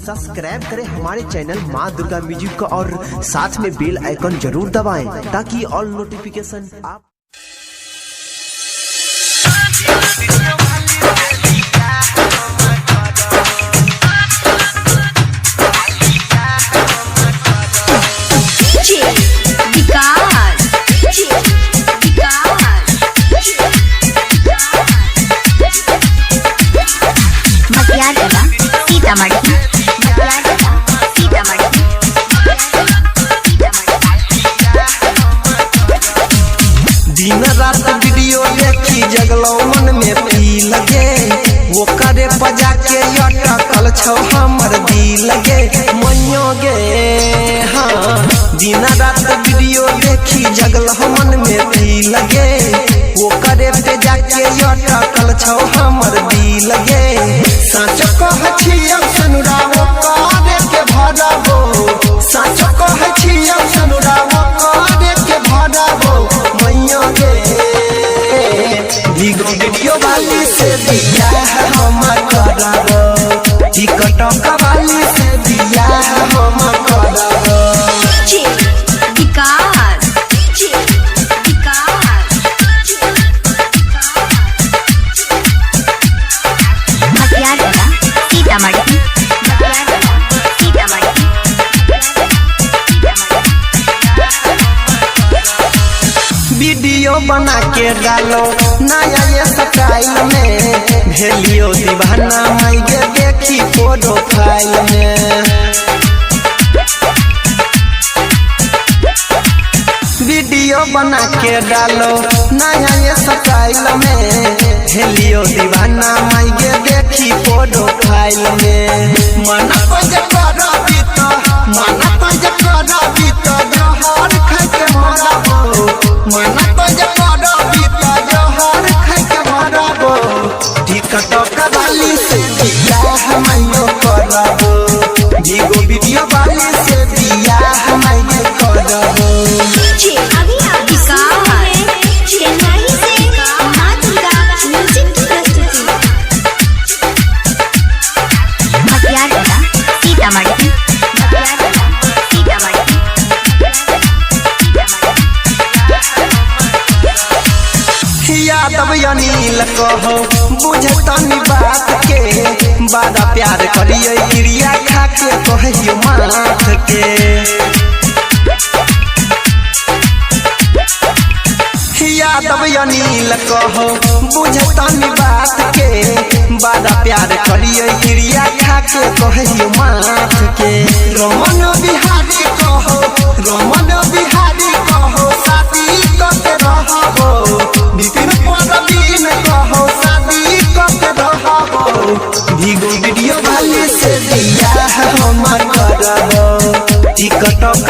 Subscribe करें हमारे channel माँ दुर्गा म्यूजिक को और साथ में बेल आइकन जरूर दबाएं ताकि ऑल नोटिफिकेशन आप दिन रात वीडियो देखी जगलो मन में पी लगे वो करे बजा के अटकल छौ हमर दिल गे मइयो गे। हाँ दिन रात वीडियो देखी जगलो मन में पी लगे वो करे बजा के अटकल छौ हमर दिल गे। सच कह छियौ सनुराओ करे के भरबो सच कह छियौ सनुराओ करे के भरबो वीडियो वाली से दिया हम करबो टिकटॉक वाली से दिया हम करबो। वीडियो बना के डालो नया ये स्टाइल में भेलियो दीवाना माई गे देखी प्रोफाइल में। वीडियो बना के डालो नया ये स्टाइल में भेलियो दीवाना माई गे देखी प्रोफाइल में। मना पज करबी तो मना पज करबी तो जोहर खाइ के मरबो मना पज करबी तो जोहर खाइ के मरबो टिकटॉक वाली से दिया हमयो करबो जीगो वीडियो वाली से दिया हमयो करबो। यादव अनिल कहो बुझतनी बात के बड़ा प्यार करिए क्रिया खा के कहियो माथ के। यादव अनिल कहो बुझतनी बात के बड़ा प्यार करिए क्रिया खा के कहियो माथ के। रमन बिहारी कहो रमन बिहारी कहो शादी करके रहबो विपिन परवीन कहो शादी करके रहबो भीगो वीडियो वाली से दिया हम करबो टिकटॉक